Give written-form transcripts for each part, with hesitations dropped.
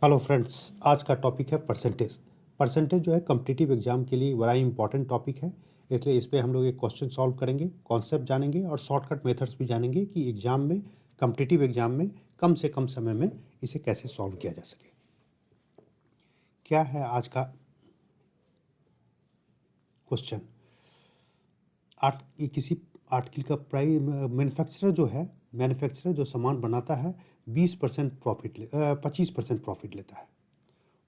Hello friends, आज का topic है परसेंटेज। परसेंटेज जो है कॉम्पिटिटिव एग्जाम के लिए बड़ा इंपॉर्टेंट टॉपिक है, इसलिए इस पे हम लोग एक क्वेश्चन सॉल्व करेंगे, कॉन्सेप्ट जानेंगे और शॉर्टकट मेथड्स भी जानेंगे कि एग्जाम में, कॉम्पिटिटिव एग्जाम में कम से कम समय में इसे कैसे सॉल्व किया जा सके। क्या है आज का क्वेश्चन? ये किसी आर्टिकल का प्राइस, मैन्युफैक्चरर जो सामान बनाता है 20% प्रॉफिट 25% प्रॉफिट लेता है।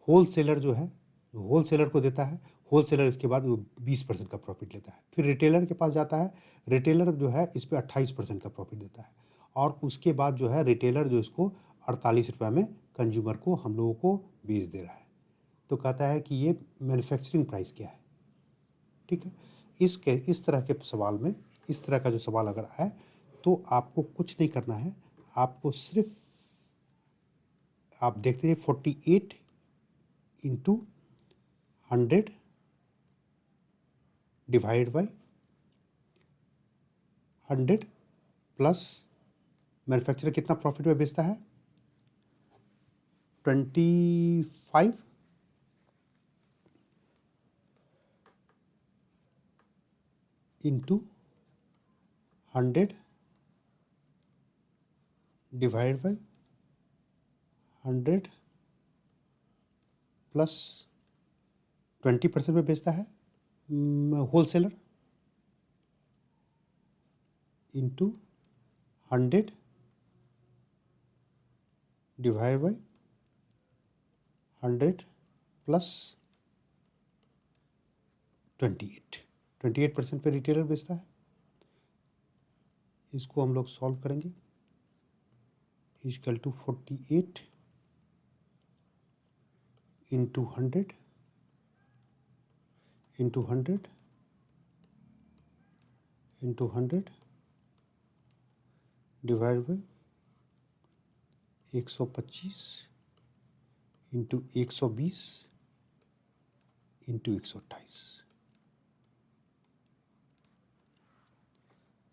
होलसेलर जो है, होलसेलर को देता है, होलसेलर इसके बाद वो 20% का प्रॉफिट लेता है। फिर रिटेलर के पास जाता है, रिटेलर जो है इस पर 28% का प्रॉफिट देता है। और उसके बाद जो है रिटेलर जो इसको 48 रुपये में कंज्यूमर को, हम लोगों को बेच दे रहा है। तो कहता है कि ये मैन्युफैक्चरिंग प्राइस क्या है। ठीक है, इस तरह के सवाल में, इस तरह का जो सवाल अगर आए तो आपको कुछ नहीं करना है, आपको सिर्फ आप देखते हैं 48 into 100 divide by 100 plus manufacturer कितना प्रॉफिट में बेचता है 25 इंटू 100 डिवाइड बाई 100 प्लस 20% में बेचता है wholesaler into 100 divide by 100 plus 28% पे रिटेलर बेचता है। इसको हम लोग सॉल्व करेंगे। Equal to 48 into 100 into 100 into 100 divide by 125 into 120 into 128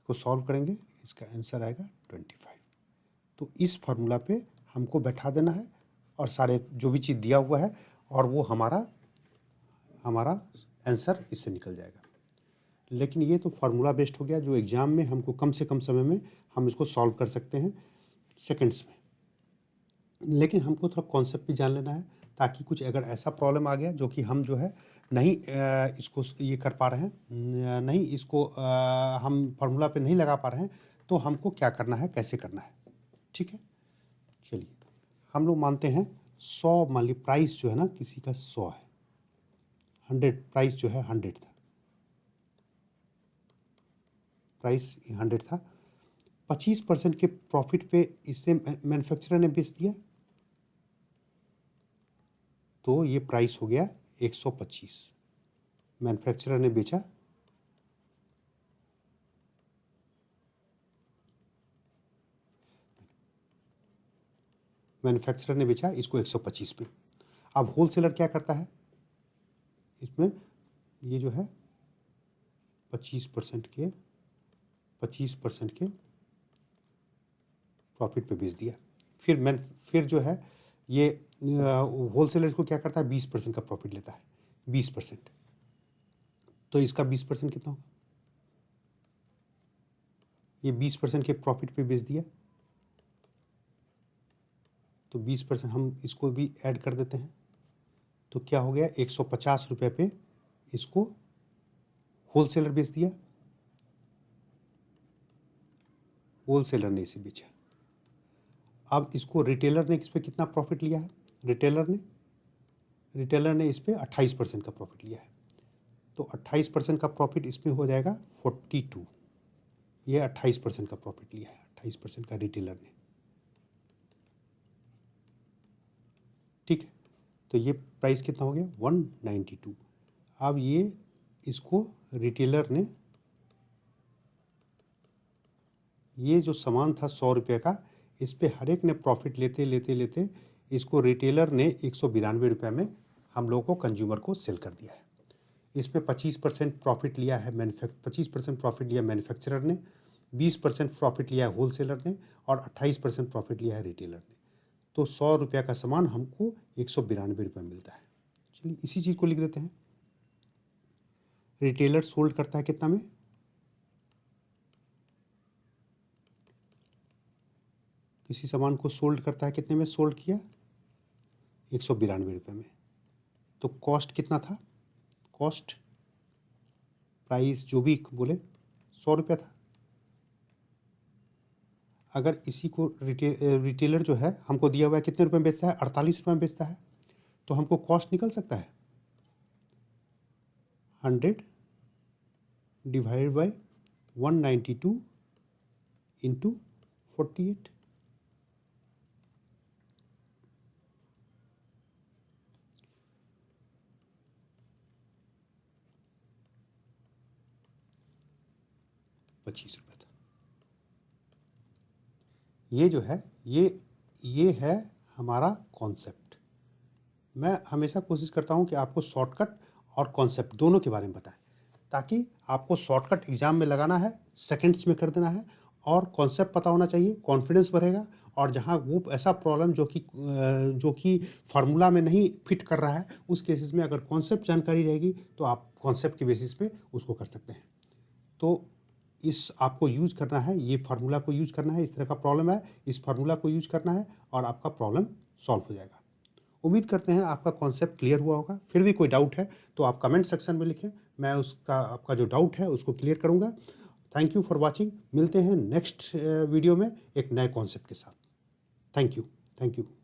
को सॉल्व करेंगे, इसका आंसर आएगा 25। तो इस फार्मूला पे हमको बैठा देना है और सारे जो भी चीज़ दिया हुआ है, और वो हमारा आंसर इससे निकल जाएगा। लेकिन ये तो फार्मूला बेस्ड हो गया, जो एग्ज़ाम में हमको कम से कम समय में हम इसको सॉल्व कर सकते हैं, सेकंड्स में। लेकिन हमको थोड़ा कॉन्सेप्ट भी जान लेना है, ताकि कुछ अगर ऐसा प्रॉब्लम आ गया जो कि हम जो है नहीं इसको ये कर पा रहे हैं, नहीं इसको हम फार्मूला पे नहीं लगा पा रहे हैं, तो हमको क्या करना है, कैसे करना है। ठीक है, चलिए हम लोग मानते हैं 100, मान ली प्राइस जो है ना किसी का 100 है, 100 प्राइस जो है 100 था, प्राइस 100 था। 25% के प्रॉफिट पे इससे मैन्युफैक्चरर ने बेच दिया, तो ये प्राइस हो गया 125। मैन्युफैक्चरर ने बेचा, मैन्युफैक्चरर ने बेचा इसको 125 पे। अब होलसेलर क्या करता है, इसमें ये जो है 25% के प्रॉफिट पे बेच दिया। फिर जो है ये होलसेलर इसको क्या करता है, 20% का प्रॉफिट लेता है, 20%। तो इसका 20% कितना होगा, ये 20% के प्रॉफिट पे बेच दिया, तो 20% हम इसको भी ऐड कर देते हैं, तो क्या हो गया 150 रुपये पे इसको होलसेलर बेच दिया, होलसेलर ने इसे बेचा। अब इसको रिटेलर ने इस पर कितना प्रॉफिट लिया है, रिटेलर ने इस पर 28% का प्रॉफिट लिया है, तो 28% का प्रॉफिट इसमें हो जाएगा 42। ये 28% का प्रॉफिट लिया है, 28% का रिटेलर ने। ठीक है, तो ये प्राइस कितना हो गया 192। अब ये इसको रिटेलर ने, ये जो सामान था 100 रुपये का, इस पे हर एक ने प्रॉफिट लेते लेते लेते इसको रिटेलर ने 192 रुपये में हम लोगों को कंज्यूमर को सेल कर दिया है। इसमें 25% प्रॉफिट लिया है 25% प्रॉफिट लिया मैन्युफैक्चरर ने, 20% प्रॉफिट लिया है होलसेलर ने, और 28% प्रॉफिट लिया है रिटेलर ने। तो 100 रुपये का सामान हमको 192 रुपये मिलता है। चलिए इसी चीज़ को लिख देते हैं। रिटेलर सोल्ड करता है कितना में? किसी सामान को सोल्ड करता है कितने में सोल्ड किया? 192 रुपये में। तो कॉस्ट कितना था? कॉस्ट प्राइस जो भी बोले 100 रुपया था। अगर इसी को रिटेलर जो है हमको दिया हुआ है कितने रुपए में बेचता है? 48 रुपये में बेचता है। तो हमको कॉस्ट निकल सकता है 100 डिवाइड बाई 192 इंटू 48। ₹25 था। ये जो है ये है हमारा कॉन्सेप्ट। मैं हमेशा कोशिश करता हूँ कि आपको शॉर्टकट और कॉन्सेप्ट दोनों के बारे में बताएं, ताकि आपको शॉर्टकट एग्जाम में लगाना है, सेकंड्स में कर देना है, और कॉन्सेप्ट पता होना चाहिए, कॉन्फिडेंस बढ़ेगा। और जहाँ वो ऐसा प्रॉब्लम जो कि फार्मूला में नहीं फिट कर रहा है, उस केसेस में अगर कॉन्सेप्ट जानकारी रहेगी तो आप कॉन्सेप्ट के बेसिस पे उसको कर सकते हैं। तो इस आपको यूज़ करना है, ये फार्मूला को यूज़ करना है। इस तरह का प्रॉब्लम है, इस फार्मूला को यूज़ करना है और आपका प्रॉब्लम सॉल्व हो जाएगा। उम्मीद करते हैं आपका कॉन्सेप्ट क्लियर हुआ होगा। फिर भी कोई डाउट है तो आप कमेंट सेक्शन में लिखें, मैं उसका आपका जो डाउट है उसको क्लियर करूँगा। Thank you for watching. मिलते हैं नेक्स्ट वीडियो में एक नए कॉन्सेप्ट के साथ। Thank you.